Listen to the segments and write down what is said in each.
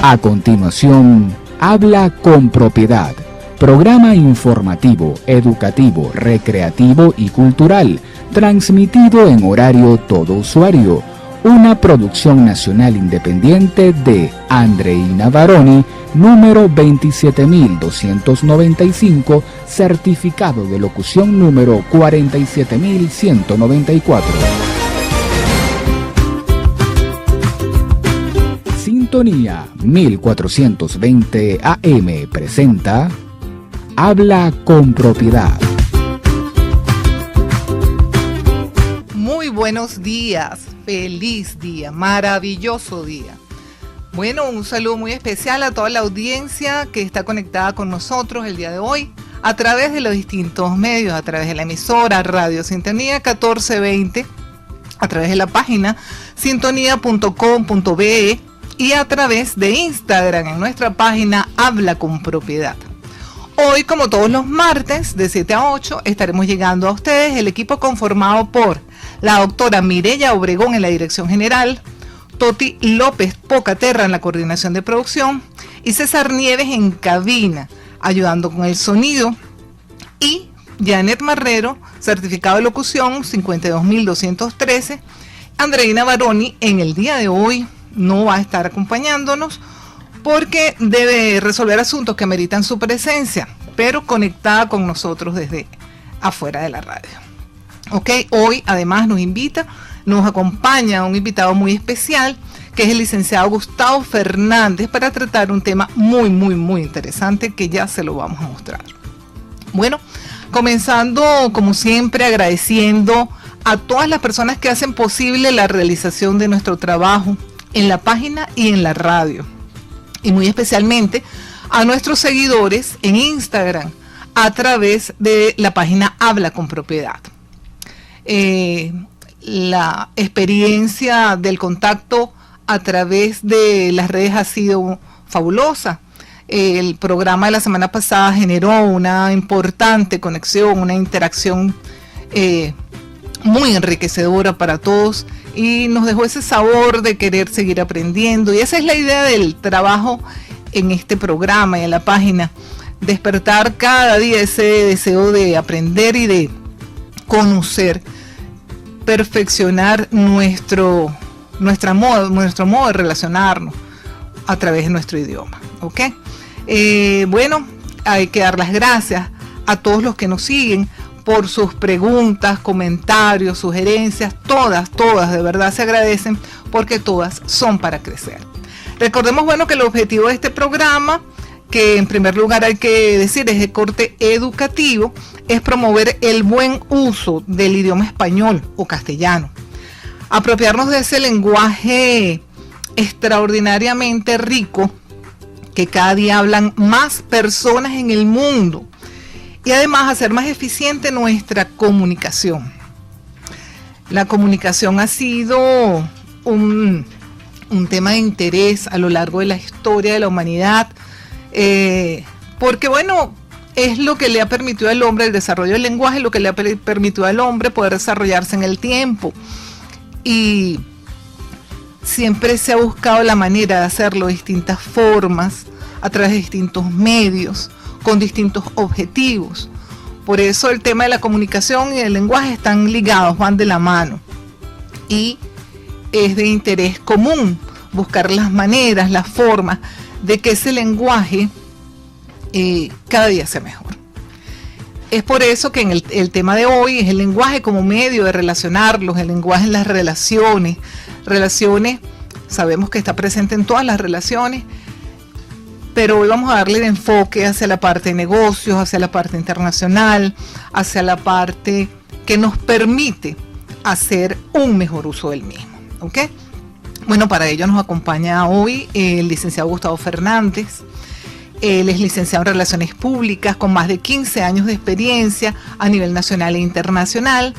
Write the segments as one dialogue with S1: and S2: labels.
S1: A continuación, Habla con Propiedad, programa informativo, educativo, recreativo y cultural, transmitido en horario todo usuario, una producción nacional independiente de Andreina Baroni, número 27295, certificado de locución número 47194. Sintonía 1420 AM presenta Habla con Propiedad.
S2: Muy buenos días, feliz día, maravilloso día. Bueno, un saludo muy especial a toda la audiencia que está conectada con nosotros el día de hoy a través de los distintos medios, a través de la emisora Radio Sintonía 1420, a través de la página sintonía.com.be y a través de Instagram en nuestra página Habla con Propiedad. Hoy, como todos los martes, de 7 a 8, estaremos llegando a ustedes el equipo conformado por la doctora Mireya Obregón en la dirección general, Toti López Pocaterra en la coordinación de producción y César Nieves en cabina, ayudando con el sonido, y Janet Marrero, certificado de locución 52213. Andreina Baroni en el día de hoy no va a estar acompañándonos porque debe resolver asuntos que ameritan su presencia, pero conectada con nosotros desde afuera de la radio. Ok, hoy además nos acompaña un invitado muy especial, que es el licenciado Gustavo Fernández, para tratar un tema muy interesante que ya se lo vamos a mostrar. Bueno, comenzando como siempre agradeciendo a todas las personas que hacen posible la realización de nuestro trabajo en la página y en la radio, y muy especialmente a nuestros seguidores en Instagram a través de la página Habla con Propiedad. La experiencia del contacto a través de las redes ha sido fabulosa. El programa de la semana pasada generó una importante conexión, una interacción muy enriquecedora para todos, y nos dejó ese sabor de querer seguir aprendiendo, y esa es la idea del trabajo en este programa y en la página: despertar cada día ese deseo de aprender y de conocer, perfeccionar nuestro modo de relacionarnos a través de nuestro idioma. ¿Ok? Bueno, hay que dar las gracias a todos los que nos siguen por sus preguntas, comentarios, sugerencias. Todas de verdad se agradecen, porque todas son para crecer. Recordemos, bueno, que el objetivo de este programa, que en primer lugar hay que decir es de corte educativo, es promover el buen uso del idioma español o castellano, apropiarnos de ese lenguaje extraordinariamente rico que cada día hablan más personas en el mundo, y además hacer más eficiente nuestra comunicación. La comunicación ha sido un tema de interés a lo largo de la historia de la humanidad, porque bueno, es lo que le ha permitido al hombre el desarrollo del lenguaje, lo que le ha permitido al hombre poder desarrollarse en el tiempo, y siempre se ha buscado la manera de hacerlo de distintas formas, a través de distintos medios, con distintos objetivos. Por eso el tema de la comunicación y el lenguaje están ligados, van de la mano, y es de interés común buscar las maneras, las formas de que ese lenguaje cada día sea mejor. Es por eso que en el tema de hoy es el lenguaje como medio de relacionarlos, el lenguaje en las relaciones. Sabemos que está presente en todas las relaciones, pero hoy vamos a darle el enfoque hacia la parte de negocios, hacia la parte internacional, hacia la parte que nos permite hacer un mejor uso del mismo. ¿Ok? Bueno, para ello nos acompaña hoy el licenciado Gustavo Fernández. Él es licenciado en Relaciones Públicas con más de 15 años de experiencia a nivel nacional e internacional.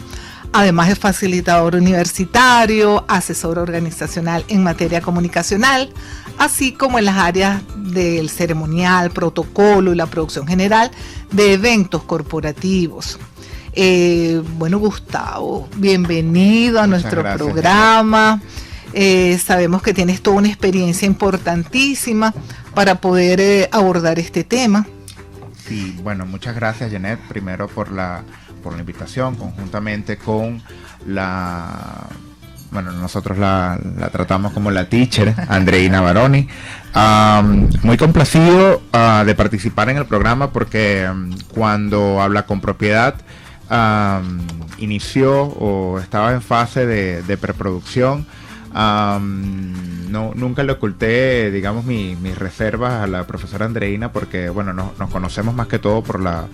S2: Además es facilitador universitario, asesor organizacional en materia comunicacional, así como en las áreas del ceremonial, protocolo y la producción general de eventos corporativos. Bueno, Gustavo, bienvenido a nuestro programa. Sabemos que tienes toda una experiencia importantísima para poder abordar este tema.
S3: Sí, bueno, muchas gracias, Janet, primero por la invitación, conjuntamente con nosotros la tratamos como la teacher, Andreina Baroni. Muy complacido de participar en el programa porque cuando Habla con Propiedad inició o estaba en fase de preproducción, nunca le oculté, digamos, mis reservas a la profesora Andreina porque, bueno, nos conocemos más que todo por la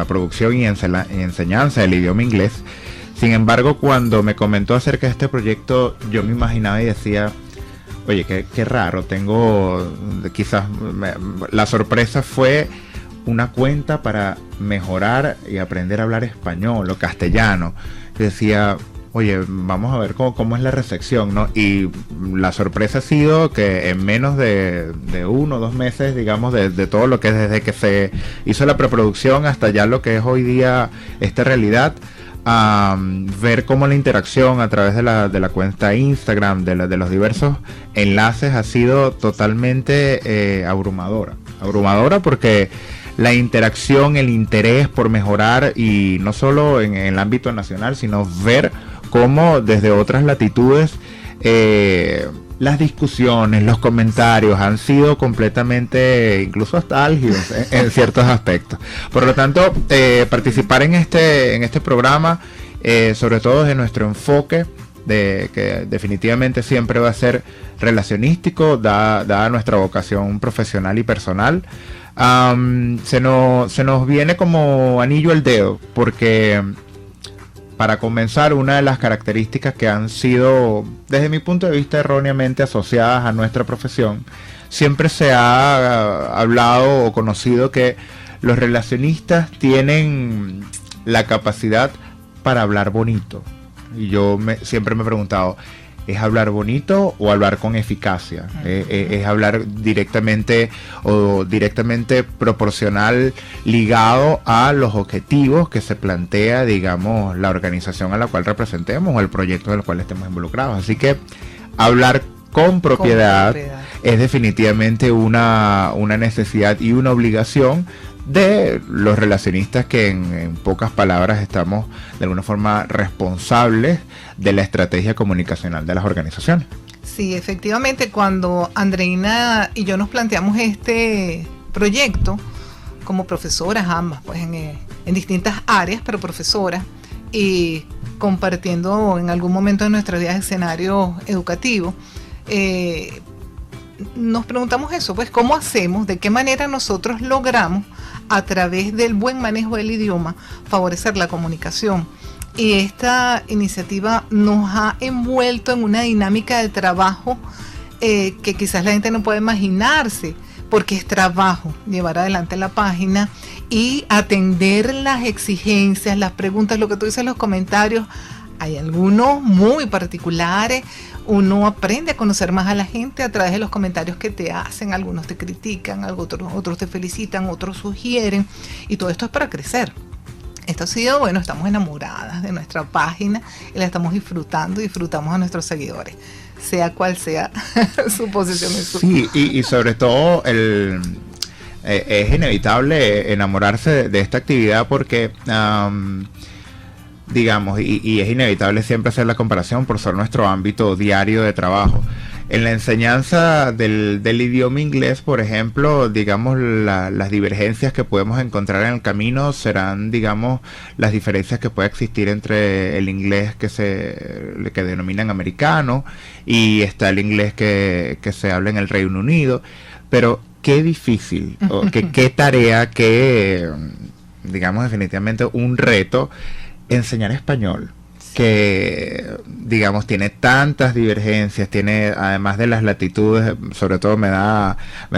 S3: producción y enseñanza del idioma inglés. Sin embargo, cuando me comentó acerca de este proyecto, yo me imaginaba y decía, oye, qué raro, la sorpresa fue una cuenta para mejorar y aprender a hablar español o castellano. Yo decía, oye, vamos a ver cómo es la recepción, ¿no? Y la sorpresa ha sido que en menos de 1 o 2 meses, digamos, de todo lo que es desde que se hizo la preproducción hasta ya lo que es hoy día esta realidad, ver cómo la interacción a través de la cuenta Instagram, de los diversos enlaces ha sido totalmente abrumadora porque la interacción, el interés por mejorar, y no solo en el ámbito nacional, sino ver cómo desde otras latitudes las discusiones, los comentarios han sido completamente, incluso hasta álgidos en ciertos aspectos. Por lo tanto, participar en este programa, sobre todo desde nuestro enfoque, que definitivamente siempre va a ser relacionístico, dada nuestra vocación profesional y personal, se nos viene como anillo al dedo, porque para comenzar, una de las características que han sido, desde mi punto de vista, erróneamente asociadas a nuestra profesión, siempre se ha hablado o conocido que los relacionistas tienen la capacidad para hablar bonito. Y yo siempre me he preguntado, ¿es hablar bonito o hablar con eficacia? ¿Es hablar directamente proporcional, ligado a los objetivos que se plantea, digamos, la organización a la cual representemos o el proyecto en el cual estemos involucrados? Así que hablar con propiedad es definitivamente una necesidad y una obligación de los relacionistas que en pocas palabras estamos de alguna forma responsables de la estrategia comunicacional de las organizaciones.
S2: Sí, efectivamente, cuando Andreina y yo nos planteamos este proyecto como profesoras ambas, pues en distintas áreas, pero profesoras, y compartiendo en algún momento de nuestras vidas escenario educativo, nos preguntamos eso, pues cómo hacemos, de qué manera nosotros logramos a través del buen manejo del idioma favorecer la comunicación. Y esta iniciativa nos ha envuelto en una dinámica de trabajo que quizás la gente no puede imaginarse, porque es trabajo llevar adelante la página y atender las exigencias, las preguntas, lo que tú dices, los comentarios. Hay algunos muy particulares. Uno aprende a conocer más a la gente a través de los comentarios que te hacen. Algunos te critican, otros te felicitan, otros sugieren, y todo esto es para crecer. Esto ha sido, bueno, estamos enamoradas de nuestra página y la estamos disfrutamos a nuestros seguidores, sea cual sea su posición.
S3: Sí, y sobre todo es inevitable enamorarse de esta actividad porque digamos, y es inevitable siempre hacer la comparación por ser nuestro ámbito diario de trabajo. En la enseñanza del idioma inglés, por ejemplo, digamos, las divergencias que podemos encontrar en el camino serán, digamos, las diferencias que puede existir entre el inglés que denominan americano y está el inglés que se habla en el Reino Unido. Pero qué difícil, qué tarea, digamos, definitivamente un reto enseñar español, que digamos tiene tantas divergencias, tiene, además de las latitudes, sobre todo me da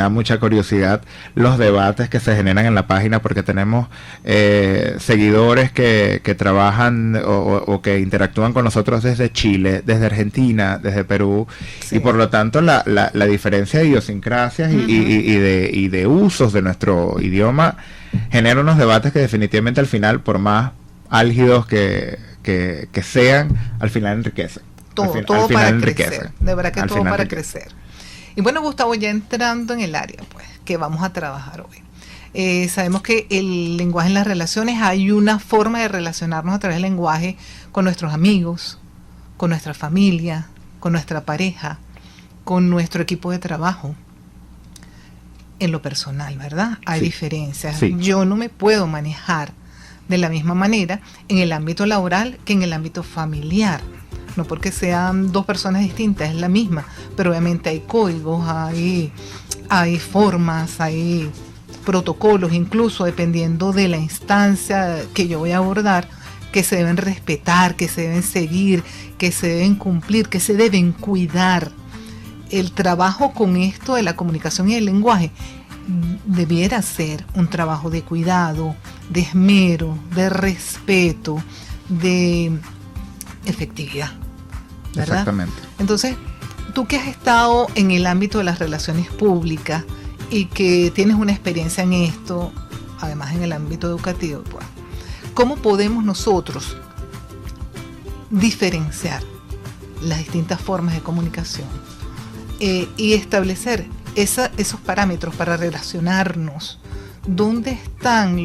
S3: mucha curiosidad los debates que se generan en la página, porque tenemos seguidores que trabajan o que interactúan con nosotros desde Chile, desde Argentina, desde Perú, sí. Y por lo tanto la diferencia de idiosincrasias y de usos de nuestro idioma genera unos debates que definitivamente al final, por más álgidos que sean, al final enriquecen.
S2: todo para crecer, de verdad que todo para crecer. Y bueno, Gustavo, ya entrando en el área, pues, que vamos a trabajar hoy. Sabemos que el lenguaje en las relaciones, hay una forma de relacionarnos a través del lenguaje con nuestros amigos, con nuestra familia, con nuestra pareja, con nuestro equipo de trabajo. En lo personal, ¿verdad? Hay diferencias. Sí. Yo no me puedo manejar de la misma manera en el ámbito laboral que en el ámbito familiar. No porque sean dos personas distintas, es la misma, pero obviamente hay códigos, hay formas, hay protocolos, incluso dependiendo de la instancia que yo voy a abordar, que se deben respetar, que se deben seguir, que se deben cumplir, que se deben cuidar. El trabajo con esto de la comunicación y el lenguaje debiera ser un trabajo de cuidado, de esmero, de respeto, de efectividad, ¿verdad?
S3: Exactamente.
S2: Entonces, tú que has estado en el ámbito de las relaciones públicas y que tienes una experiencia en esto, además en el ámbito educativo, pues, ¿cómo podemos nosotros diferenciar las distintas formas de comunicación y establecer esos parámetros para relacionarnos? ¿Dónde están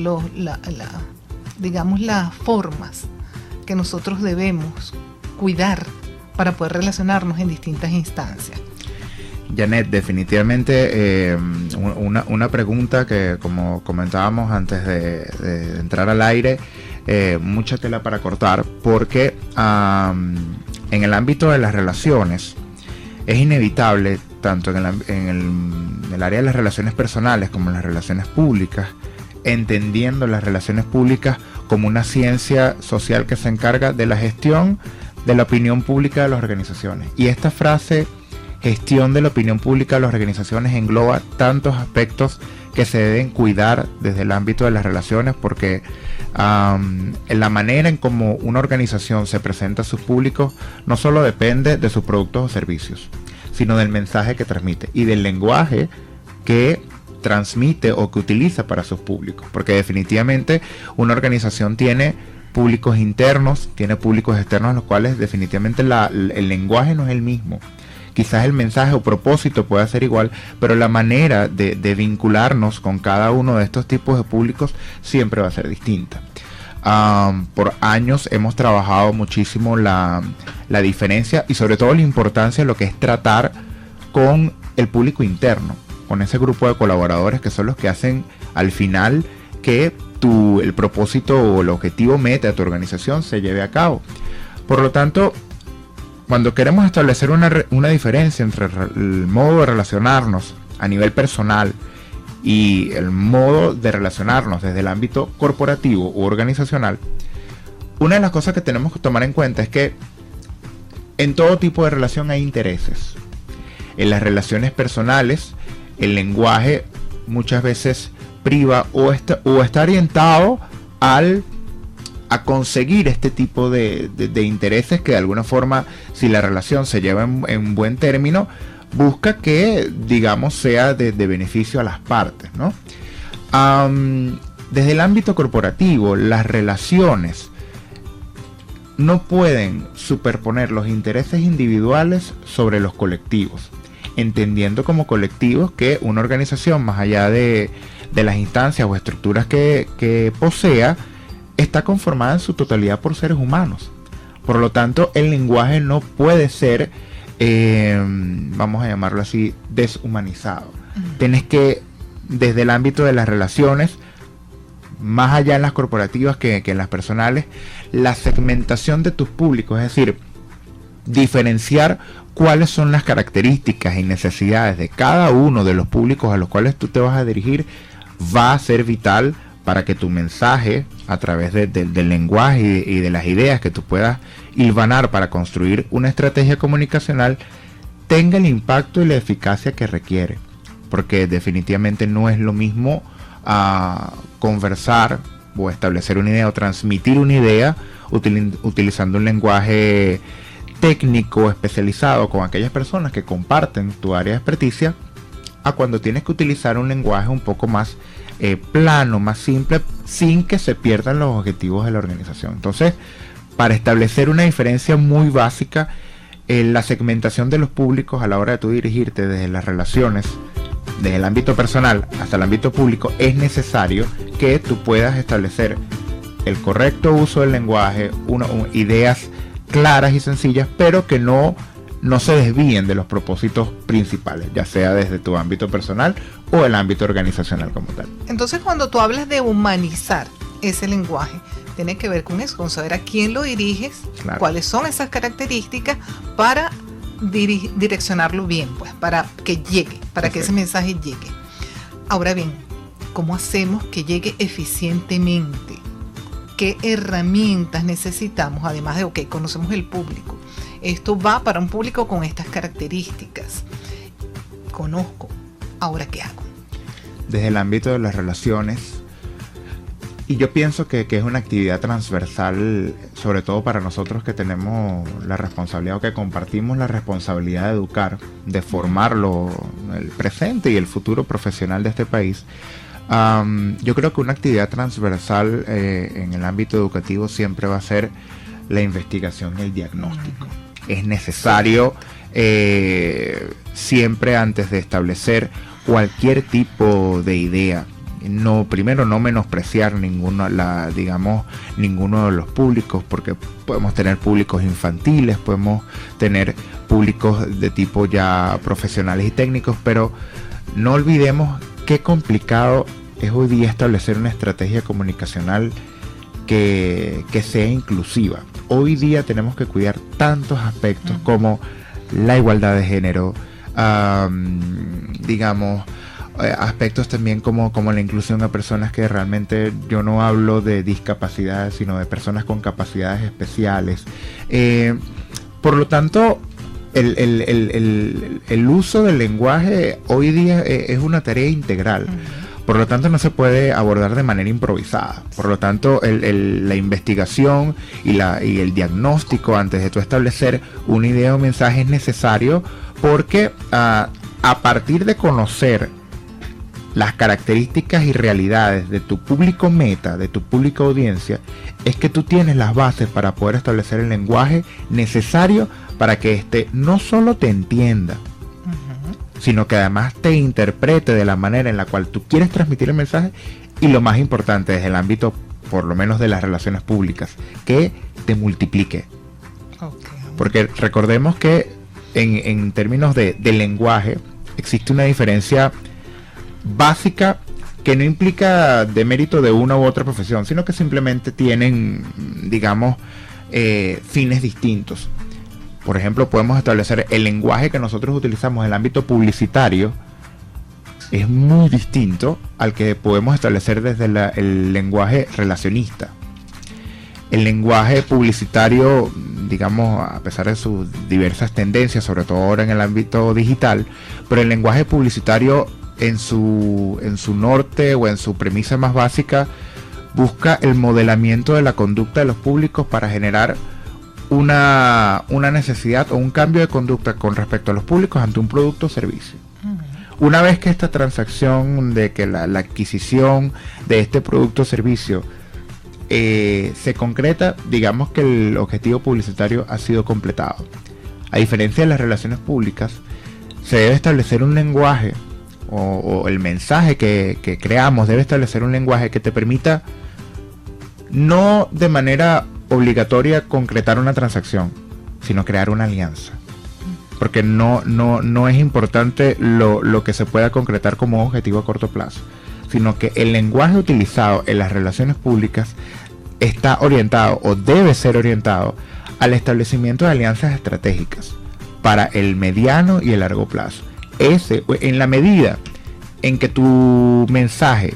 S2: digamos, las formas que nosotros debemos cuidar para poder relacionarnos en distintas instancias?
S3: Janet, definitivamente una pregunta que, como comentábamos antes de entrar al aire, mucha tela para cortar, porque en el ámbito de las relaciones es inevitable, tanto en el área de las relaciones personales como en las relaciones públicas, entendiendo las relaciones públicas como una ciencia social que se encarga de la gestión de la opinión pública de las organizaciones. Y esta frase, gestión de la opinión pública de las organizaciones, engloba tantos aspectos que se deben cuidar desde el ámbito de las relaciones, porque en la manera en cómo una organización se presenta a sus públicos no solo depende de sus productos o servicios, sino del mensaje que transmite y del lenguaje que transmite o que utiliza para sus públicos, porque definitivamente una organización tiene públicos internos, tiene públicos externos, los cuales definitivamente el lenguaje no es el mismo. Quizás el mensaje o propósito pueda ser igual, pero la manera de vincularnos con cada uno de estos tipos de públicos siempre va a ser distinta. Por años hemos trabajado muchísimo la diferencia y sobre todo la importancia de lo que es tratar con el público interno, con ese grupo de colaboradores que son los que hacen al final que el propósito o el objetivo meta de tu organización se lleve a cabo. Por lo tanto, cuando queremos establecer una diferencia entre el modo de relacionarnos a nivel personal y el modo de relacionarnos desde el ámbito corporativo u organizacional, una de las cosas que tenemos que tomar en cuenta es que en todo tipo de relación hay intereses. En las relaciones personales, el lenguaje muchas veces priva o está orientado a conseguir este tipo de intereses que de alguna forma, si la relación se lleva en buen término, busca que, digamos, sea de beneficio a las partes, ¿no? Desde el ámbito corporativo, las relaciones no pueden superponer los intereses individuales sobre los colectivos, entendiendo como colectivos que una organización, más allá de las instancias o estructuras que posea, está conformada en su totalidad por seres humanos. Por lo tanto, el lenguaje no puede ser, vamos a llamarlo así, deshumanizado. Tienes que, desde el ámbito de las relaciones, más allá en las corporativas que en las personales, la segmentación de tus públicos, es decir, diferenciar cuáles son las características y necesidades de cada uno de los públicos a los cuales tú te vas a dirigir, va a ser vital para que tu mensaje, a través del lenguaje y de las ideas que tú puedas hilvanar para construir una estrategia comunicacional, tenga el impacto y la eficacia que requiere. Porque definitivamente no es lo mismo conversar o establecer una idea o transmitir una idea utilizando un lenguaje técnico especializado con aquellas personas que comparten tu área de experticia, a cuando tienes que utilizar un lenguaje un poco más plano, más simple, sin que se pierdan los objetivos de la organización. Entonces, para establecer una diferencia muy básica, la segmentación de los públicos a la hora de tú dirigirte desde las relaciones, desde el ámbito personal hasta el ámbito público, es necesario que tú puedas establecer el correcto uso del lenguaje, ideas claras y sencillas, pero que no se desvíen de los propósitos principales, ya sea desde tu ámbito personal o el ámbito organizacional como tal.
S2: Entonces, cuando tú hablas de humanizar ese lenguaje, tiene que ver con eso, con saber a quién lo diriges, claro, cuáles son esas características para direccionarlo bien, pues, para que llegue, para que ese mensaje llegue. Ahora bien, ¿cómo hacemos que llegue eficientemente? ¿Qué herramientas necesitamos? Además de, conocemos el público. Esto va para un público con estas características. Conozco. ¿Ahora qué hago?
S3: Desde el ámbito de las relaciones, y yo pienso que es una actividad transversal, sobre todo para nosotros que tenemos la responsabilidad o que compartimos la responsabilidad de educar, de formarlo, el presente y el futuro profesional de este país. Yo creo que una actividad transversal en el ámbito educativo siempre va a ser la investigación y el diagnóstico. Es necesario siempre, antes de establecer cualquier tipo de idea, primero no menospreciar ninguno de los públicos, porque podemos tener públicos infantiles, podemos tener públicos de tipo ya profesionales y técnicos, pero no olvidemos qué complicado es hoy día establecer una estrategia comunicacional que sea inclusiva. Hoy día tenemos que cuidar tantos aspectos como la igualdad de género, aspectos también como la inclusión a personas que realmente, yo no hablo de discapacidades, sino de personas con capacidades especiales. Por lo tanto, el uso del lenguaje hoy día es una tarea integral. Por lo tanto, no se puede abordar de manera improvisada. Por lo tanto, la investigación y el diagnóstico antes de tú establecer una idea o mensaje es necesario, porque a partir de conocer las características y realidades de tu público meta, de tu público audiencia, es que tú tienes las bases para poder establecer el lenguaje necesario para que éste no solo te entienda, sino que además te interprete de la manera en la cual tú quieres transmitir el mensaje, y lo más importante desde el ámbito, por lo menos de las relaciones públicas, que te multiplique. Porque recordemos que en términos de lenguaje existe una diferencia básica que no implica demérito de una u otra profesión, sino que simplemente tienen, fines distintos. Por ejemplo, podemos establecer el lenguaje que nosotros utilizamos en el ámbito publicitario es muy distinto al que podemos establecer desde el lenguaje relacionista. El lenguaje publicitario, a pesar de sus diversas tendencias, sobre todo ahora en el ámbito digital, pero el lenguaje publicitario en su norte o en su premisa más básica busca el modelamiento de la conducta de los públicos para generar una necesidad o un cambio de conducta con respecto a los públicos ante un producto o servicio. Una vez que esta transacción de que la adquisición de este producto o servicio se concreta, digamos que el objetivo publicitario ha sido completado. A diferencia de las relaciones públicas, se debe establecer un lenguaje o el mensaje que creamos debe establecer un lenguaje que te permita no de manera obligatoria concretar una transacción, sino crear una alianza. Porque no es importante lo que se pueda concretar como objetivo a corto plazo, sino que el lenguaje utilizado en las relaciones públicas está orientado o debe ser orientado al establecimiento de alianzas estratégicas para el mediano y el largo plazo. En la medida en que tu mensaje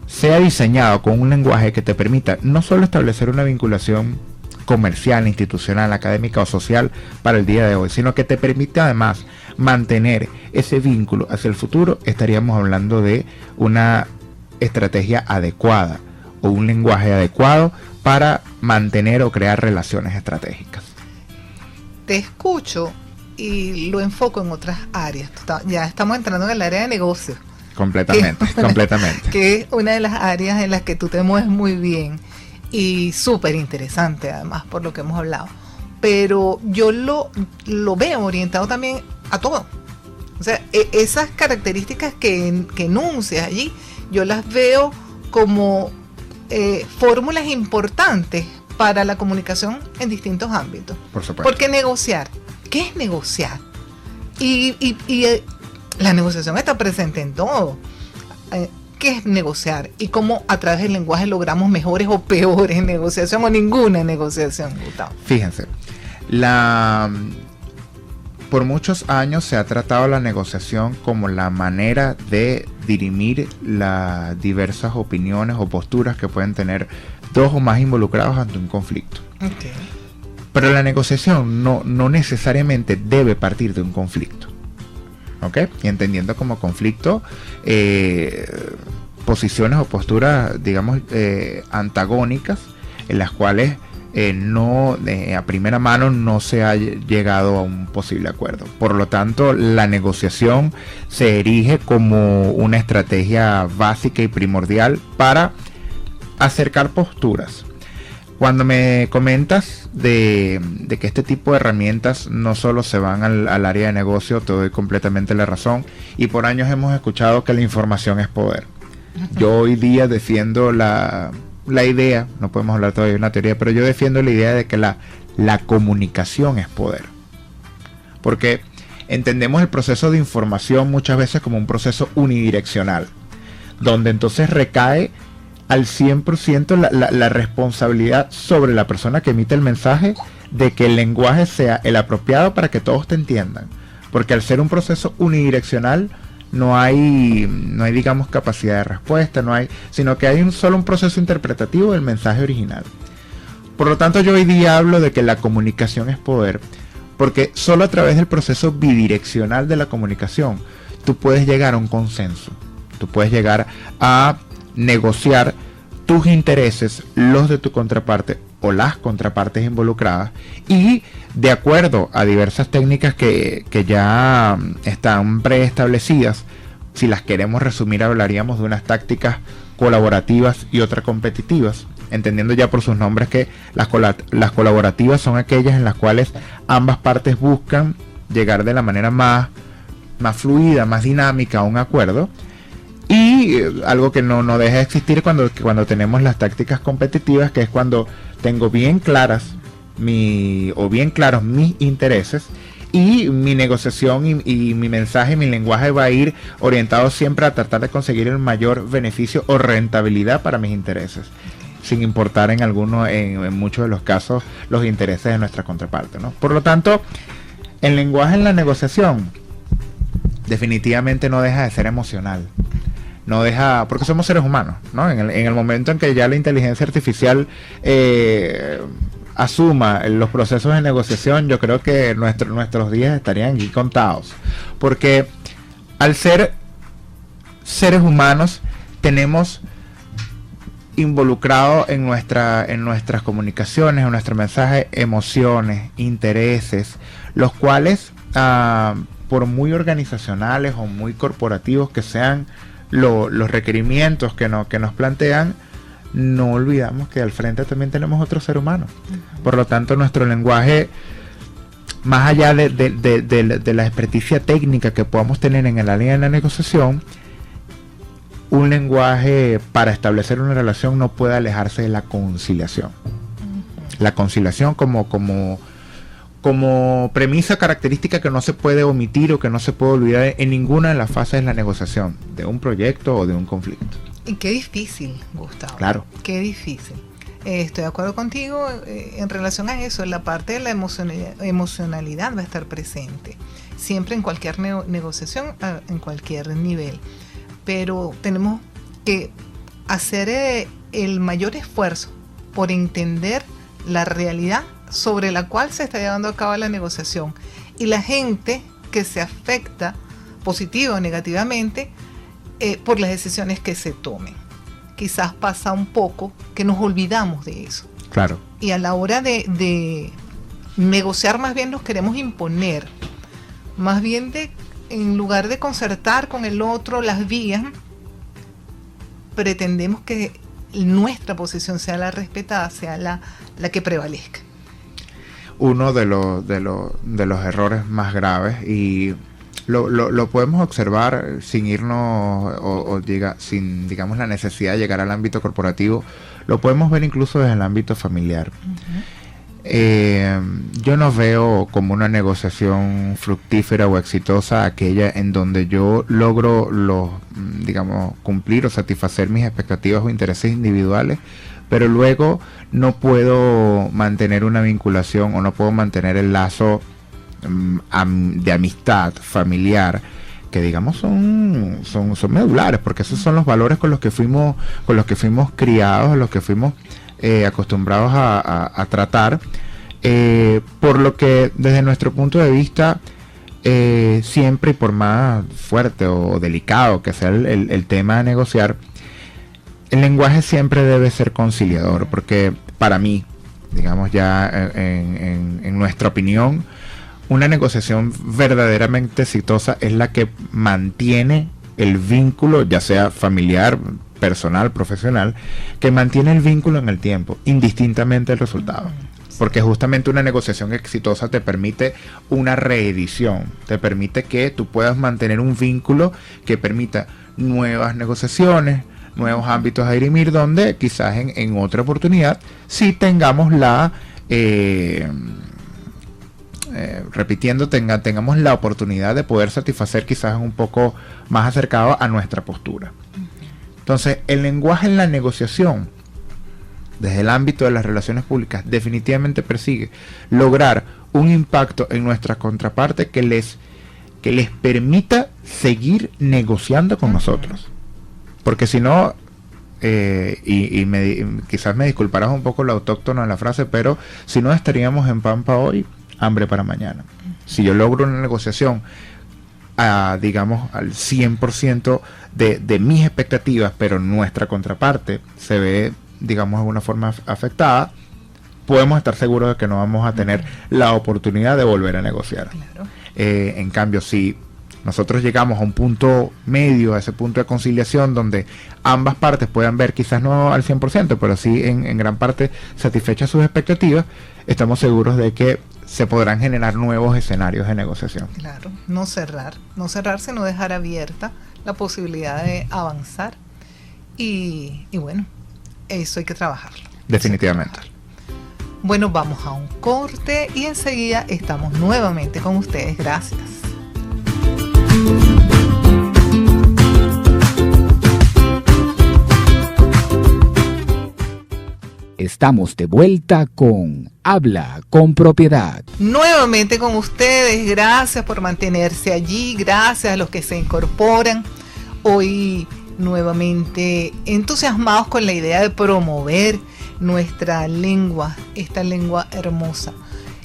S3: sea diseñado con un lenguaje que te permita no solo establecer una vinculación comercial, institucional, académica o social para el día de hoy, sino que te permite además mantener ese vínculo hacia el futuro, estaríamos hablando de una estrategia adecuada o un lenguaje adecuado para mantener o crear relaciones estratégicas.
S2: Te escucho y lo enfoco en otras áreas. Ya estamos entrando en el área de negocios.
S3: Completamente.
S2: Que es una de las áreas en las que tú te mueves muy bien y súper interesante además por lo que hemos hablado. pero yo lo veo orientado también a todo. O sea, esas características que enuncias allí, yo las veo como fórmulas importantes para la comunicación en distintos ámbitos.
S3: Por supuesto.
S2: Porque negociar, ¿qué es negociar? Y la negociación está presente en todo. ¿Qué es negociar? Y cómo a través del lenguaje logramos mejores o peores negociación o ninguna negociación, Gustavo.
S3: Fíjense, por muchos años se ha tratado la negociación como la manera de dirimir las diversas opiniones o posturas que pueden tener dos o más involucrados ante un conflicto.
S2: Okay.
S3: Pero la negociación no necesariamente debe partir de un conflicto. ¿Ok? Y entendiendo como conflicto posiciones o posturas, digamos, antagónicas, en las cuales a primera mano no se ha llegado a un posible acuerdo. Por lo tanto, la negociación se erige como una estrategia básica y primordial para acercar posturas. Cuando me comentas de que este tipo de herramientas no solo se van al área de negocio, te doy completamente la razón. Y por años hemos escuchado que la información es poder. Yo hoy día defiendo la idea, no podemos hablar todavía de una teoría, pero yo defiendo la idea de que la comunicación es poder. Porque entendemos el proceso de información muchas veces como un proceso unidireccional, donde entonces recae al 100% la responsabilidad sobre la persona que emite el mensaje de que el lenguaje sea el apropiado para que todos te entiendan. Porque al ser un proceso unidireccional no hay digamos capacidad de respuesta, sino que hay solo un proceso interpretativo del mensaje original. Por lo tanto, yo hoy día hablo de que la comunicación es poder, porque solo a través del proceso bidireccional de la comunicación tú puedes llegar a un consenso, tú puedes llegar a negociar tus intereses, los de tu contraparte o las contrapartes involucradas, y de acuerdo a diversas técnicas que ya están preestablecidas, si las queremos resumir, hablaríamos de unas tácticas colaborativas y otras competitivas, entendiendo ya por sus nombres que las colaborativas son aquellas en las cuales ambas partes buscan llegar de la manera más fluida, más dinámica a un acuerdo. Y algo que no deja de existir cuando tenemos las tácticas competitivas, que es cuando tengo bien claros mis intereses, y mi negociación y mi mensaje, mi lenguaje va a ir orientado siempre a tratar de conseguir el mayor beneficio o rentabilidad para mis intereses, sin importar en muchos de los casos los intereses de nuestra contraparte, ¿no? Por lo tanto, el lenguaje en la negociación definitivamente no deja de ser emocional. No deja, porque somos seres humanos, ¿no? En el momento en que ya la inteligencia artificial asuma los procesos de negociación, yo creo que nuestros días estarían aquí contados, porque al ser seres humanos tenemos involucrado en nuestras comunicaciones, en nuestro mensaje, emociones, intereses, los cuales por muy organizacionales o muy corporativos que sean los requerimientos que nos plantean, no olvidamos que al frente también tenemos otro ser humano. Por lo tanto, nuestro lenguaje, más allá de la experticia técnica que podamos tener en el área de la negociación, un lenguaje para establecer una relación no puede alejarse de la conciliación. La conciliación como premisa característica que no se puede omitir o que no se puede olvidar en ninguna de las fases de la negociación de un proyecto o de un conflicto.
S2: Y qué difícil, Gustavo.
S3: Claro.
S2: Qué difícil. Estoy de acuerdo contigo en relación a eso. La parte de la emocionalidad va a estar presente siempre en cualquier negociación, en cualquier nivel. Pero tenemos que hacer el mayor esfuerzo por entender la realidad sobre la cual se está llevando a cabo la negociación, y la gente que se afecta positiva o negativamente por las decisiones que se tomen. Quizás pasa un poco que nos olvidamos de eso.
S3: Claro.
S2: Y a la hora de negociar, más bien nos queremos imponer, más bien en lugar de concertar con el otro las vías, pretendemos que nuestra posición sea la respetada, sea la que prevalezca.
S3: uno de los errores más graves, y lo podemos observar sin irnos sin, digamos, la necesidad de llegar al ámbito corporativo. Lo podemos ver incluso desde el ámbito familiar. Yo no veo como una negociación fructífera o exitosa aquella en donde yo logro cumplir o satisfacer mis expectativas o intereses individuales, pero luego no puedo mantener una vinculación o no puedo mantener el lazo de amistad familiar, que digamos son medulares, porque esos son los valores con los que fuimos criados, los que fuimos acostumbrados a tratar, por lo que desde nuestro punto de vista, siempre, y por más fuerte o delicado que sea el tema de negociar, el lenguaje siempre debe ser conciliador, porque para mí, digamos ya en nuestra opinión, una negociación verdaderamente exitosa es la que mantiene el vínculo, ya sea familiar, personal, profesional, que mantiene el vínculo en el tiempo, indistintamente del resultado. Porque justamente una negociación exitosa te permite una reedición, te permite que tú puedas mantener un vínculo que permita nuevas negociaciones, nuevos ámbitos a dirimir, donde quizás en otra oportunidad sí tengamos tengamos la oportunidad de poder satisfacer quizás un poco más acercado a nuestra postura. Entonces, el lenguaje en la negociación, desde el ámbito de las relaciones públicas, definitivamente persigue lograr un impacto en nuestra contraparte que les permita seguir negociando con nosotros. Porque si no, quizás me disculparás un poco lo autóctono de la frase, pero si no, estaríamos en pan para hoy, hambre para mañana. Si yo logro una negociación digamos al 100% de mis expectativas, pero nuestra contraparte se ve, digamos, de alguna forma afectada, podemos estar seguros de que no vamos a tener la oportunidad de volver a negociar. Claro. En cambio, si nosotros llegamos a un punto medio, a ese punto de conciliación, donde ambas partes puedan ver, quizás no al 100%, pero sí en gran parte satisfechas sus expectativas, estamos seguros de que se podrán generar nuevos escenarios de negociación.
S2: Claro, no cerrar, sino dejar abierta la posibilidad de avanzar, y bueno, eso hay que trabajarlo.
S3: Definitivamente.
S2: Bueno, vamos a un corte y enseguida estamos nuevamente con ustedes. Gracias.
S1: Estamos de vuelta con Habla con Propiedad.
S2: Nuevamente con ustedes, gracias por mantenerse allí, gracias a los que se incorporan. Hoy nuevamente entusiasmados con la idea de promover nuestra lengua, esta lengua hermosa,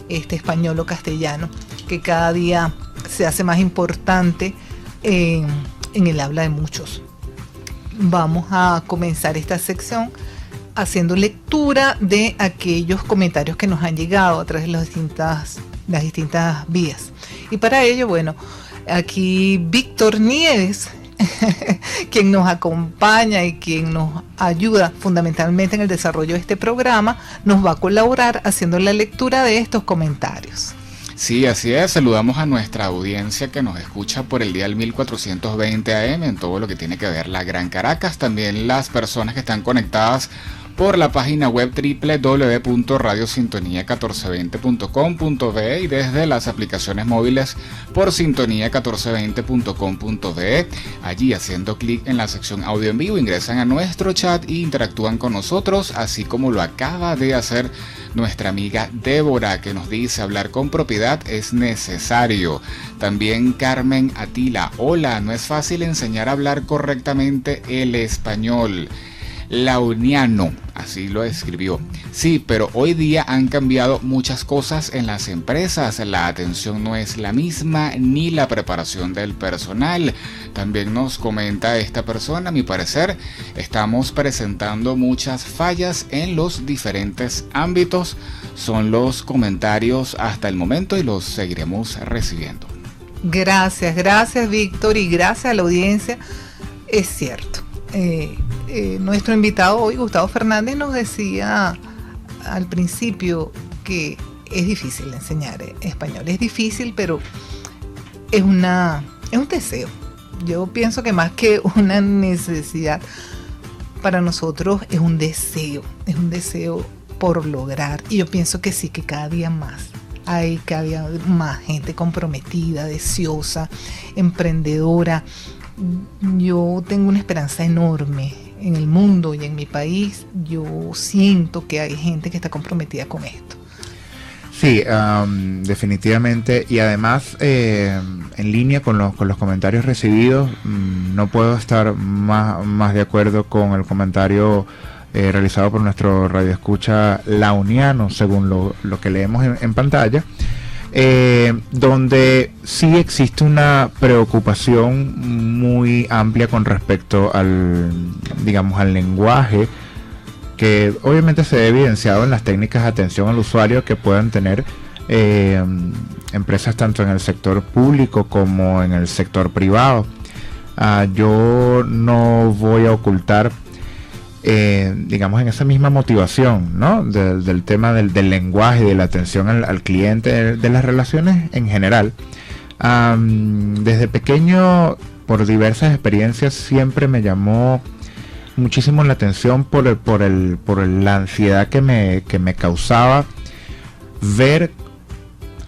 S2: este español o castellano, que cada día se hace más importante en el habla de muchos. Vamos a comenzar esta sección haciendo lectura de aquellos comentarios que nos han llegado a través de las distintas vías. Y para ello, bueno, aquí Víctor Nieves, quien nos acompaña y quien nos ayuda fundamentalmente en el desarrollo de este programa, nos va a colaborar haciendo la lectura de estos comentarios.
S4: Sí, así es. Saludamos a nuestra audiencia que nos escucha por el dial 1420 AM en todo lo que tiene que ver la Gran Caracas. También las personas que están conectadas por la página web www.radiosintonía1420.com.be y desde las aplicaciones móviles por sintonía1420.com.be. Allí, haciendo clic en la sección audio en vivo, ingresan a nuestro chat e interactúan con nosotros, así como lo acaba de hacer nuestra amiga Débora, que nos dice: hablar con propiedad es necesario. También Carmen Atila: hola, no es fácil enseñar a hablar correctamente el español. Launiano, así lo escribió. Sí, pero hoy día han cambiado muchas cosas en las empresas. La atención no es la misma, ni la preparación del personal. También nos comenta esta persona: a mi parecer, estamos presentando muchas fallas en los diferentes ámbitos. Son los comentarios hasta el momento y los seguiremos recibiendo.
S2: Gracias Víctor, y gracias a la audiencia. Es cierto. Nuestro invitado hoy, Gustavo Fernández, nos decía al principio que es difícil enseñar español. Es difícil, pero es un deseo. Yo pienso que más que una necesidad, para nosotros es un deseo por lograr. Y yo pienso que sí, que cada día más gente comprometida, deseosa, emprendedora. Yo tengo una esperanza enorme en el mundo y en mi país. Yo siento que hay gente que está comprometida con esto.
S3: Sí, definitivamente, y además en línea con los comentarios recibidos, no puedo estar más de acuerdo con el comentario realizado por nuestro radioescucha launiano, según lo que leemos en pantalla, donde sí existe una preocupación muy amplia con respecto al lenguaje, que obviamente se ve evidenciado en las técnicas de atención al usuario que puedan tener empresas tanto en el sector público como en el sector privado. Yo no voy a ocultar, en esa misma motivación, ¿no? del tema del lenguaje, de la atención al cliente, de las relaciones en general. Desde pequeño, por diversas experiencias, siempre me llamó muchísimo la atención por la ansiedad que me causaba ver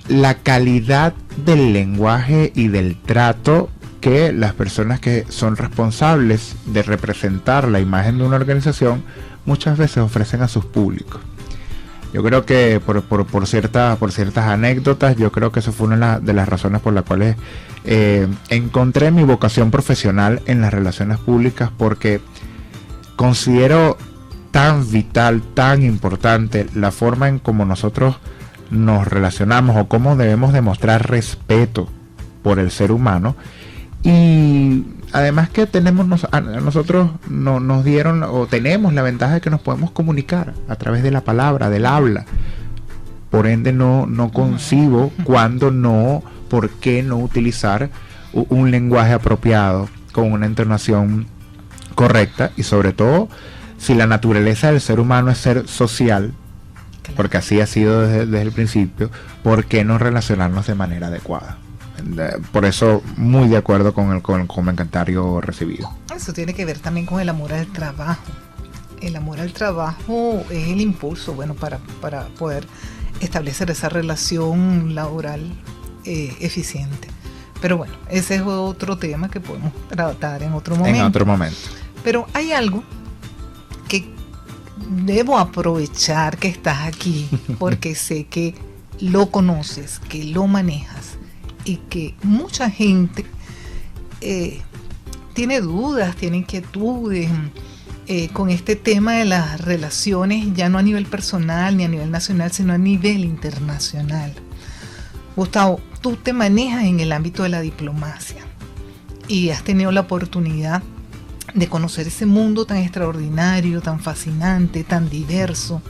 S3: la calidad del lenguaje y del trato que las personas que son responsables de representar la imagen de una organización muchas veces ofrecen a sus públicos. Yo creo que por ciertas anécdotas, yo creo que eso fue una de las razones por las cuales encontré mi vocación profesional en las relaciones públicas, porque considero tan vital, tan importante la forma en cómo nosotros nos relacionamos o cómo debemos demostrar respeto por el ser humano. Y además que nosotros nos dieron o tenemos la ventaja de que nos podemos comunicar a través de la palabra, del habla. Por ende no concibo por qué no utilizar un lenguaje apropiado con una entonación correcta, y sobre todo si la naturaleza del ser humano es ser social, porque así ha sido desde el principio, ¿por qué no relacionarnos de manera adecuada? Por eso muy de acuerdo con el comentario recibido.
S2: Eso tiene que ver también con el amor al trabajo. El amor al trabajo es el impulso, para poder establecer esa relación laboral eficiente. Pero bueno, ese es otro tema que podemos tratar en otro momento. Pero hay algo que debo aprovechar que estás aquí, porque sé que lo conoces, que lo manejas, y que mucha gente tiene dudas, tiene inquietudes con este tema de las relaciones, ya no a nivel personal ni a nivel nacional, sino a nivel internacional. Gustavo, tú te manejas en el ámbito de la diplomacia y has tenido la oportunidad de conocer ese mundo tan extraordinario, tan fascinante, tan diverso,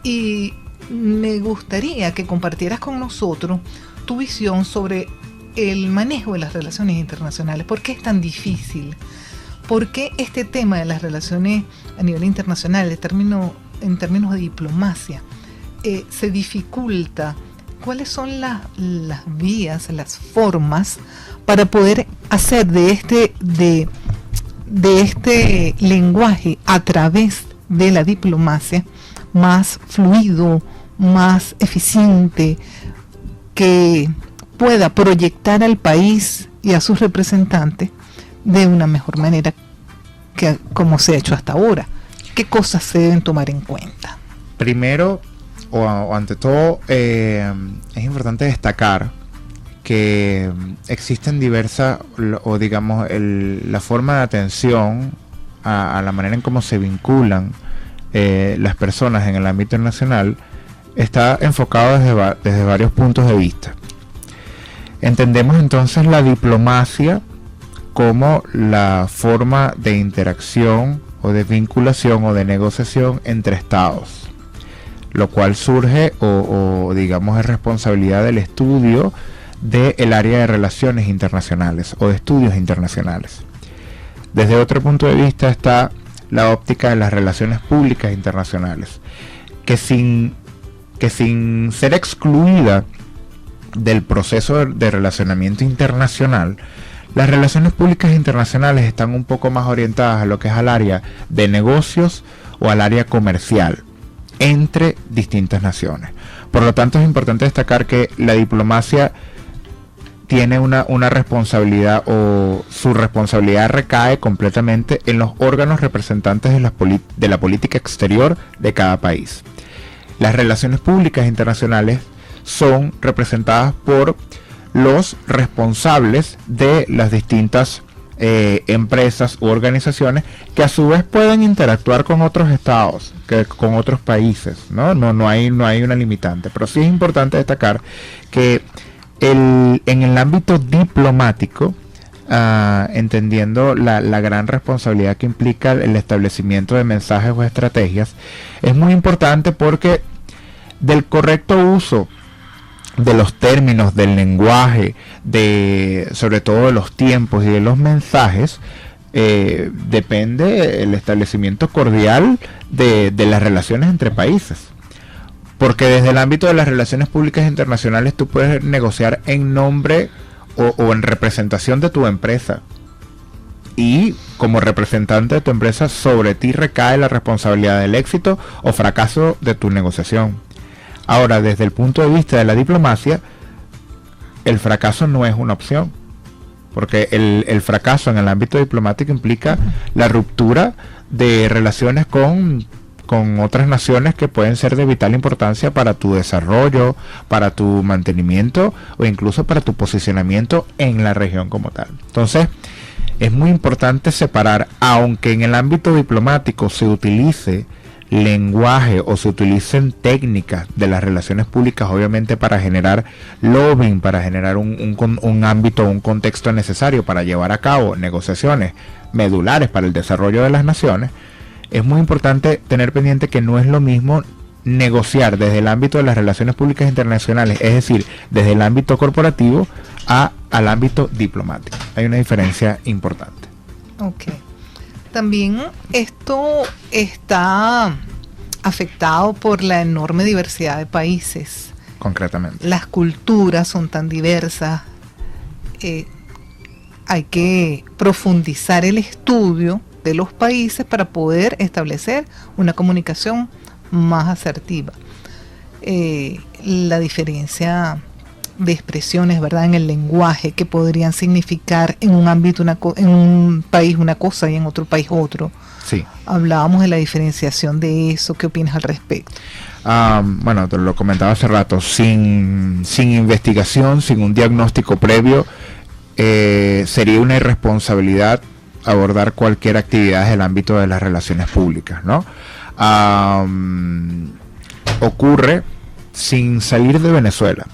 S2: y me gustaría que compartieras con nosotros tu visión sobre el manejo de las relaciones internacionales. ¿Por qué es tan difícil? ¿Por qué este tema de las relaciones a nivel internacional, en términos de diplomacia, se dificulta? ¿Cuáles son las vías, las formas para poder hacer de este lenguaje a través de la diplomacia más fluido, más eficiente, que pueda proyectar al país y a sus representantes de una mejor manera que como se ha hecho hasta ahora? ¿Qué cosas se deben tomar en cuenta?
S3: Primero, o ante todo, es importante destacar que existen diversas, la forma de atención a la manera en cómo se vinculan las personas en el ámbito nacional está enfocado desde varios puntos de vista. Entendemos entonces la diplomacia como la forma de interacción o de vinculación o de negociación entre estados, lo cual surge o es responsabilidad del estudio del área de relaciones internacionales o de estudios internacionales. Desde otro punto de vista está la óptica de las relaciones públicas internacionales, que sin que sin ser excluida del proceso de relacionamiento internacional, las relaciones públicas internacionales están un poco más orientadas a lo que es al área de negocios o al área comercial entre distintas naciones. Por lo tanto, es importante destacar que la diplomacia tiene una responsabilidad, o su responsabilidad recae completamente en los órganos representantes de la política exterior de cada país. Las relaciones públicas internacionales son representadas por los responsables de las distintas empresas u organizaciones, que a su vez pueden interactuar con otros estados, con otros países, ¿no? No hay una limitante, pero sí es importante destacar que en el ámbito diplomático, entendiendo la gran responsabilidad que implica el establecimiento de mensajes o estrategias, es muy importante porque del correcto uso de los términos, del lenguaje, sobre todo de los tiempos y de los mensajes, depende el establecimiento cordial de las relaciones entre países. Porque desde el ámbito de las relaciones públicas internacionales tú puedes negociar en nombre o en representación de tu empresa. Y como representante de tu empresa, sobre ti recae la responsabilidad del éxito o fracaso de tu negociación. Ahora, desde el punto de vista de la diplomacia, el fracaso no es una opción. Porque el fracaso en el ámbito diplomático implica la ruptura de relaciones con otras naciones que pueden ser de vital importancia para tu desarrollo, para tu mantenimiento o incluso para tu posicionamiento en la región como tal. Entonces, es muy importante separar, aunque en el ámbito diplomático se utilice lenguaje o se utilicen técnicas de las relaciones públicas, obviamente para generar lobbying, para generar un ámbito, un contexto necesario para llevar a cabo negociaciones medulares para el desarrollo de las naciones. Es muy importante tener pendiente que no es lo mismo negociar desde el ámbito de las relaciones públicas internacionales, es decir, desde el ámbito corporativo al ámbito diplomático. Hay una diferencia importante.
S2: Ok. También esto está afectado por la enorme diversidad de países.
S3: Concretamente.
S2: Las culturas son tan diversas. Hay que profundizar el estudio de los países para poder establecer una comunicación más asertiva. La diferencia de expresiones, ¿verdad?, en el lenguaje, que podrían significar en un ámbito, en un país una cosa y en otro país otro.
S3: Sí.
S2: Hablábamos de la diferenciación de eso. ¿Qué opinas al respecto?
S3: Bueno, te lo comentaba hace rato. Sin investigación, sin un diagnóstico previo, sería una irresponsabilidad abordar cualquier actividad en el ámbito de las relaciones públicas, ¿no? Ocurre sin salir de Venezuela.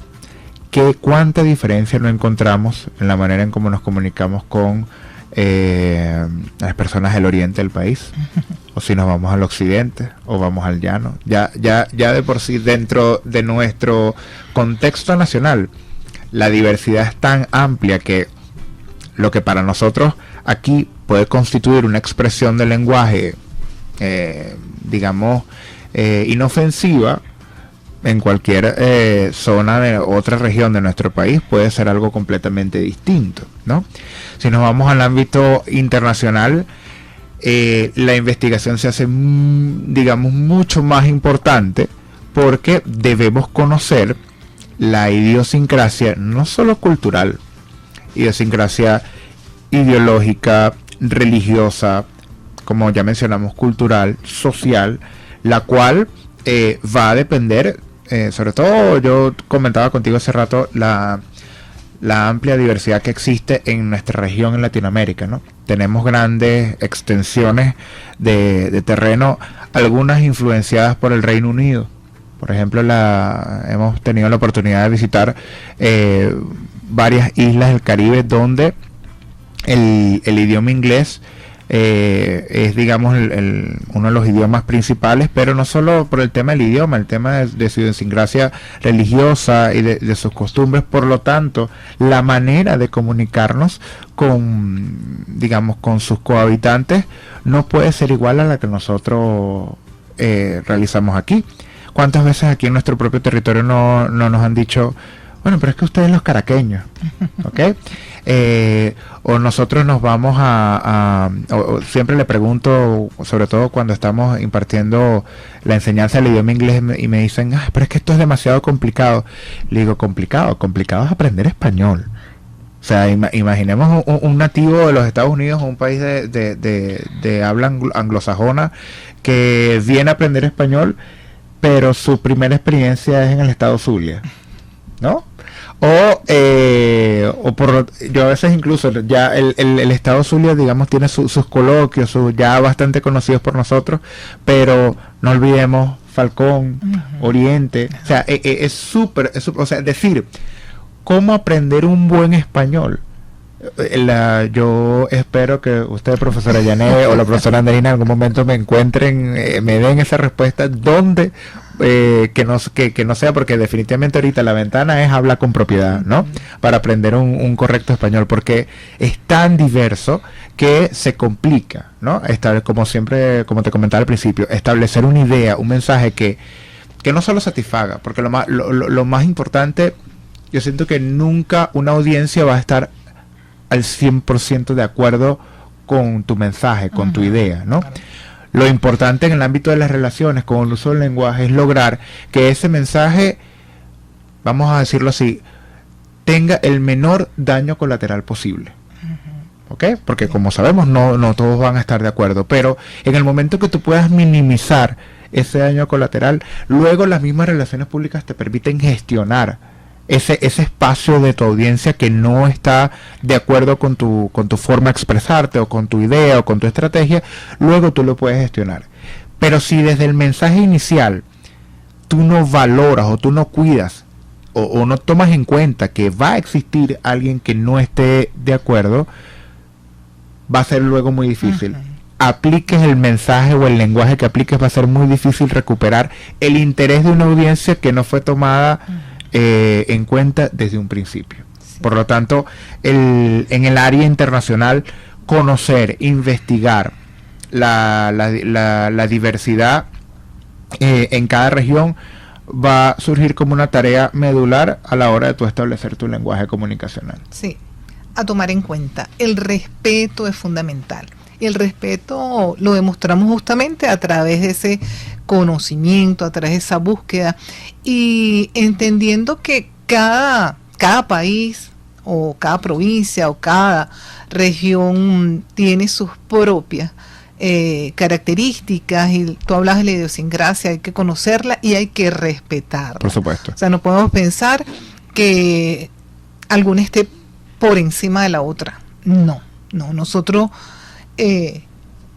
S3: ¿Cuánta diferencia no encontramos en la manera en cómo nos comunicamos con las personas del oriente del país? O si nos vamos al occidente o vamos al llano. Ya de por sí, dentro de nuestro contexto nacional, la diversidad es tan amplia que lo que para nosotros aquí puede constituir una expresión de lenguaje, digamos, inofensiva, en cualquier zona de otra región de nuestro país puede ser algo completamente distinto, ¿no? Si nos vamos al ámbito internacional, la investigación se hace, digamos, mucho más importante, porque debemos conocer la idiosincrasia, no solo cultural, idiosincrasia ideológica, religiosa, como ya mencionamos, cultural, social, la cual va a depender, sobre todo yo comentaba contigo hace rato, la amplia diversidad que existe en nuestra región en Latinoamérica, ¿no? Tenemos grandes extensiones de terreno, algunas influenciadas por el Reino Unido. Por ejemplo, hemos tenido la oportunidad de visitar varias islas del Caribe donde el idioma inglés es, digamos, uno de los idiomas principales, pero no solo por el tema del idioma, el tema de su idiosincrasia religiosa y de sus costumbres. Por lo tanto, la manera de comunicarnos con, digamos, con sus cohabitantes no puede ser igual a la que nosotros realizamos aquí. ¿Cuántas veces aquí en nuestro propio territorio no nos han dicho, bueno, pero es que ustedes los caraqueños, ¿ok? O nosotros nos vamos o siempre le pregunto, sobre todo cuando estamos impartiendo la enseñanza del idioma inglés y me dicen, pero es que esto es demasiado complicado. Le digo, complicado es aprender español. O sea, imaginemos un nativo de los Estados Unidos, un país de habla anglosajona, que viene a aprender español, pero su primera experiencia es en el estado Zulia, ¿no? Yo a veces incluso ya el estado Zulia, digamos, tiene sus coloquios, ya bastante conocidos por nosotros, pero no olvidemos Falcón, Oriente, o sea, es súper, o sea, decir, ¿cómo aprender un buen español? Yo espero que usted, profesora Yané, o la profesora Anderina, en algún momento me encuentren, me den esa respuesta, donde que no sea, porque definitivamente ahorita la ventana es hablar con propiedad, ¿no? Para aprender un correcto español, porque es tan diverso que se complica, ¿no? Como siempre, como te comentaba al principio, establecer una idea, un mensaje que no solo satisfaga, porque lo más importante, yo siento que nunca una audiencia va a estar al 100% de acuerdo con tu mensaje, con tu idea, ¿no? Claro. Lo importante en el ámbito de las relaciones con el uso del lenguaje es lograr que ese mensaje, vamos a decirlo así, tenga el menor daño colateral posible. ¿Ok? Porque como sabemos, no todos van a estar de acuerdo, pero en el momento que tú puedas minimizar ese daño colateral, luego las mismas relaciones públicas te permiten gestionar ese espacio de tu audiencia que no está de acuerdo con tu forma de expresarte, o con tu idea, o con tu estrategia, luego tú lo puedes gestionar. Pero si desde el mensaje inicial tú no valoras, o tú no cuidas, o no tomas en cuenta que va a existir alguien que no esté de acuerdo, va a ser luego muy difícil. Apliques el mensaje o el lenguaje que apliques, va a ser muy difícil recuperar el interés de una audiencia que no fue tomada en cuenta desde un principio. Sí. Por lo tanto, en el área internacional, conocer, investigar la diversidad en cada región va a surgir como una tarea medular a la hora de tú establecer tu lenguaje comunicacional.
S2: Sí, a tomar en cuenta. El respeto es fundamental. Y el respeto lo demostramos justamente a través de ese conocimiento, a través de esa búsqueda, y entendiendo que cada país, o cada provincia, o cada región tiene sus propias características, y tú hablas de la idiosincrasia, hay que conocerla y hay que respetarla.
S3: Por supuesto.
S2: O sea, no podemos pensar que alguna esté por encima de la otra. No, nosotros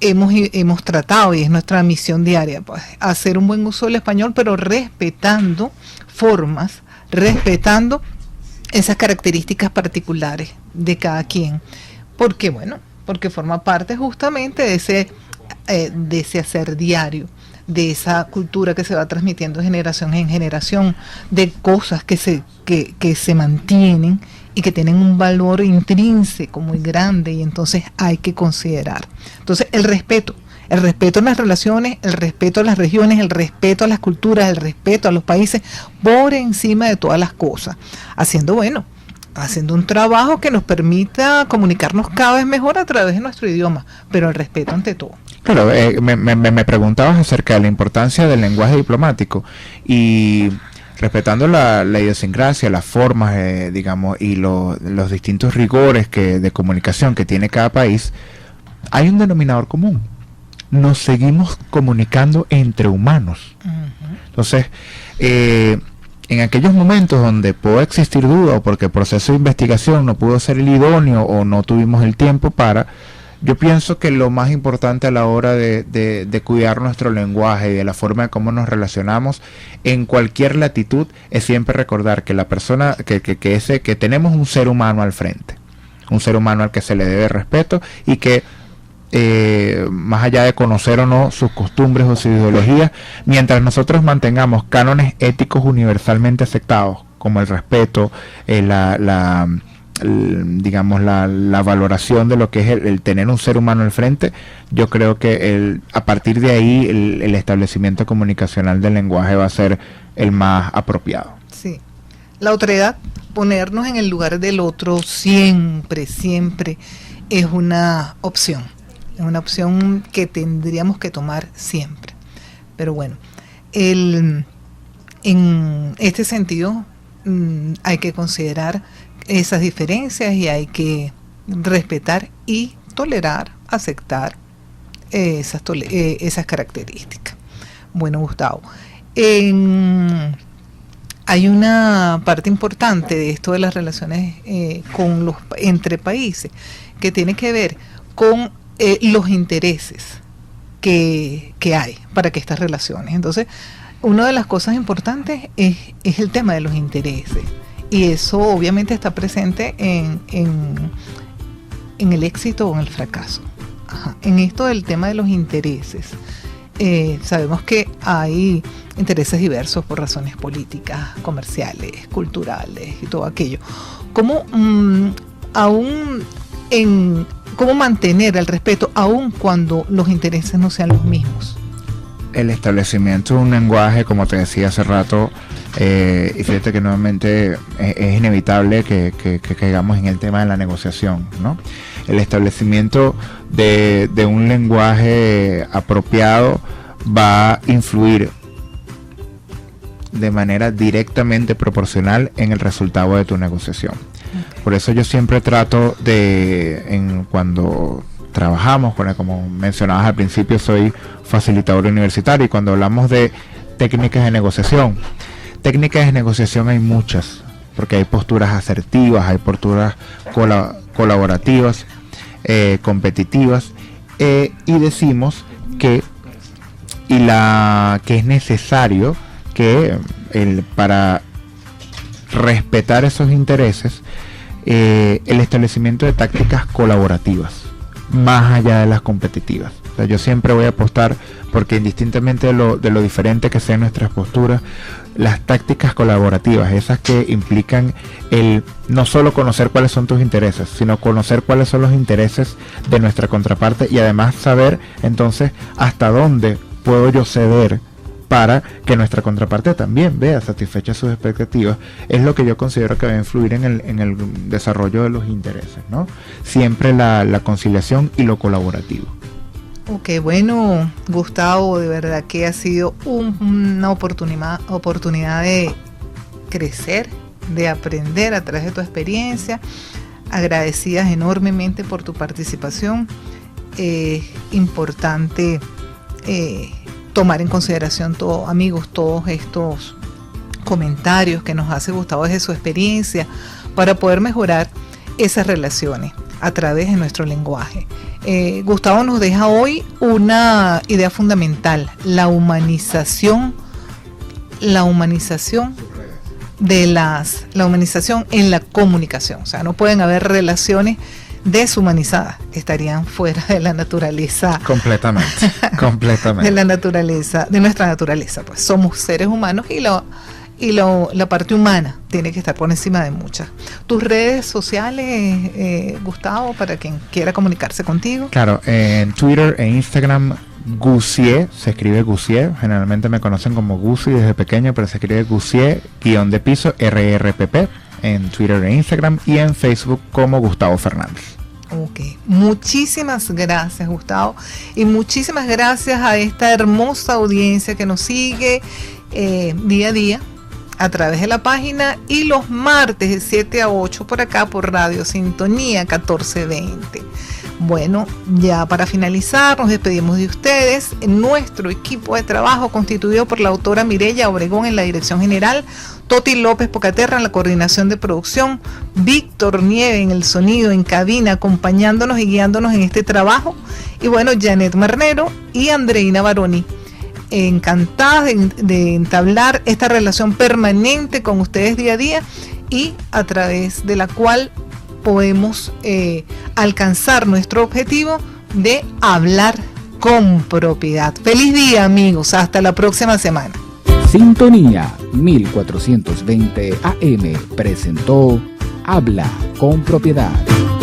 S2: hemos tratado, y es nuestra misión diaria, pues, hacer un buen uso del español, pero respetando formas, respetando esas características particulares de cada quien. Porque forma parte justamente de ese hacer diario, de esa cultura que se va transmitiendo de generación en generación, de cosas que se mantienen y que tienen un valor intrínseco muy grande, y entonces hay que considerar. Entonces, el respeto en las relaciones, el respeto a las regiones, el respeto a las culturas, el respeto a los países, por encima de todas las cosas, haciendo un trabajo que nos permita comunicarnos cada vez mejor a través de nuestro idioma, pero el respeto ante todo.
S3: Claro, me preguntabas acerca de la importancia del lenguaje diplomático, y respetando la idiosincrasia, las formas, digamos, y los distintos rigores de comunicación que tiene cada país, hay un denominador común. Nos seguimos comunicando entre humanos. Entonces, en aquellos momentos donde puede existir duda, o porque el proceso de investigación no pudo ser el idóneo, o no tuvimos el tiempo yo pienso que lo más importante a la hora de cuidar nuestro lenguaje y de la forma de cómo nos relacionamos en cualquier latitud es siempre recordar que la persona, que tenemos un ser humano al frente, un ser humano al que se le debe respeto, y que más allá de conocer o no sus costumbres o sus ideologías, mientras nosotros mantengamos cánones éticos universalmente aceptados, como el respeto, digamos, la valoración de lo que es el tener un ser humano al frente, yo creo que a partir de ahí el establecimiento comunicacional del lenguaje va a ser el más apropiado.
S2: Sí. La otredad, ponernos en el lugar del otro siempre es una opción. Es una opción que tendríamos que tomar siempre. Pero bueno, en este sentido hay que considerar esas diferencias y hay que respetar y tolerar, aceptar esas características. Bueno, Gustavo, hay una parte importante de esto de las relaciones entre países que tiene que ver con los intereses que hay para que estas relaciones. Entonces, una de las cosas importantes es el tema de los intereses. Y eso obviamente está presente en el éxito o en el fracaso. Ajá. En esto del tema de los intereses, sabemos que hay intereses diversos por razones políticas, comerciales, culturales y todo aquello. ¿Cómo mantener el respeto aun cuando los intereses no sean los mismos?
S3: El establecimiento de un lenguaje, como te decía hace rato, y fíjate que nuevamente es inevitable que caigamos en el tema de la negociación, ¿no? El establecimiento de un lenguaje apropiado va a influir de manera directamente proporcional en el resultado de tu negociación. Por eso yo siempre trato cuando trabajamos, como mencionabas al principio, soy facilitador universitario, y cuando hablamos de técnicas de negociación hay muchas, porque hay posturas asertivas, hay posturas colaborativas, competitivas, y decimos que es necesario que para respetar esos intereses, el establecimiento de tácticas colaborativas más allá de las competitivas. O sea, yo siempre voy a apostar porque, indistintamente de lo diferente que sean nuestras posturas, las tácticas colaborativas, esas que implican el no solo conocer cuáles son tus intereses, sino conocer cuáles son los intereses de nuestra contraparte, y además saber entonces hasta dónde puedo yo ceder para que nuestra contraparte también vea satisfechas sus expectativas, es lo que yo considero que va a influir en el desarrollo de los intereses, ¿no? Siempre la conciliación y lo colaborativo.
S2: Ok, bueno, Gustavo, de verdad que ha sido una oportunidad de crecer, de aprender a través de tu experiencia. Agradecidas enormemente por tu participación. Es importante tomar en consideración, amigos, todos estos comentarios que nos hace Gustavo desde su experiencia para poder mejorar esas relaciones a través de nuestro lenguaje. Gustavo nos deja hoy una idea fundamental: la humanización en la comunicación. O sea, no pueden haber relaciones deshumanizadas, estarían fuera de la naturaleza.
S3: Completamente.
S2: De la naturaleza, de nuestra naturaleza. Pues somos seres humanos y la parte humana tiene que estar por encima de muchas. Tus redes sociales, Gustavo, para quien quiera comunicarse contigo.
S3: Claro, en Twitter e Instagram, Gussier, se escribe Gussier, generalmente me conocen como Gussi desde pequeño, pero se escribe Gussier, _RRPP, en Twitter e Instagram, y en Facebook como Gustavo Fernández.
S2: Ok, muchísimas gracias, Gustavo, y muchísimas gracias a esta hermosa audiencia que nos sigue día a día a través de la página, y los martes de 7 a 8 por acá por Radio Sintonía 1420. Bueno, ya para finalizar, nos despedimos de ustedes. Nuestro equipo de trabajo, constituido por la autora Mireya Obregón en la dirección general, Toti López Pocaterra en la coordinación de producción, Víctor Nieve en el sonido, en cabina, acompañándonos y guiándonos en este trabajo, y bueno, Janet Marnero y Andreina Baroni, encantadas de entablar esta relación permanente con ustedes día a día, y a través de la cual podemos alcanzar nuestro objetivo de hablar con propiedad. Feliz día, amigos, hasta la próxima semana.
S1: Sintonía 1420 AM presentó Habla con Propiedad.